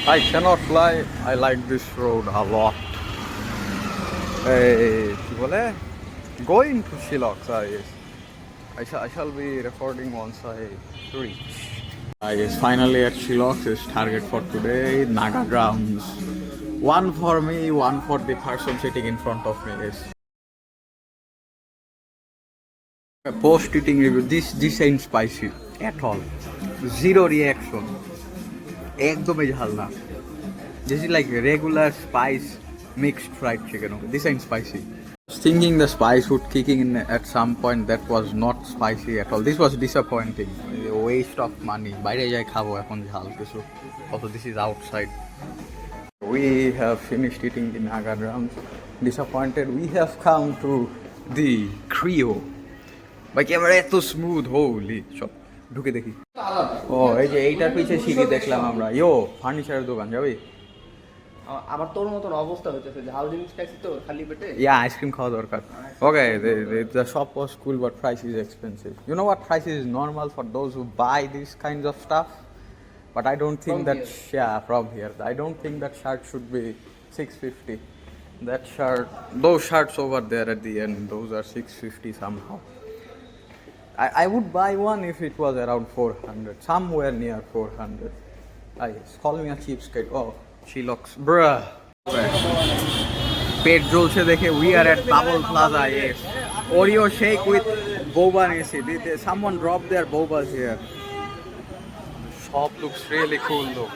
I cannot lie, I like this road a lot. কি বলে? Going to Shillong, yes. I shall be recording once I reach. Yes, finally at Shillong is target for today. Naga grounds. One for me, one for the person sitting in front of me. Yes. Post eating review. This ain't spicy at all. Zero reaction. একদমই ঝাল না. This is like regular spice mixed fried chicken. Okay? This ain't spicy. Thinking the spice would kick in at some point, that was not spicy at all. This was disappointing. A waste of money. বাইরে যাই খাবো এখন ঝাল কিছু. Also this is outside. We have finished eating the Naga drums. Disappointed. We have come to the Creo. ভাই camera এত smooth, Holi সব ঢুকে দেখি। ও এই যে এইটার পিছে সিঁড়ি দেখলাম আমরা। ইয়ো ফার্নিচারের দোকান যাবি? আমার তোর মতন অবস্থা হইতেছে, ঝাল জিনিস খাইছি তো খালি পেটে। ইয়া আইসক্রিম খাওয়া দরকার। ওকে, the shop was cool but price is expensive. You know what, price is normal for those who buy these kinds of stuff, but I don't think From that here. yeah, from here I don't think that shirt should be 650. That shirt, those shirts over there at the end, those are 650 somehow. I would buy one if it was around 400, somewhere near 400. Call me a cheapskate. Oh, she looks, bruh. পেট জ্বলছে দেখে we are at Bubble Plaza. Yes, Oreo shake with boba নিয়েছি. Someone dropped their bobas here. Shop looks really cool though.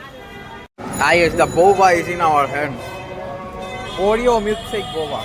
Yes, the boba is in our hands. Oreo milkshake boba.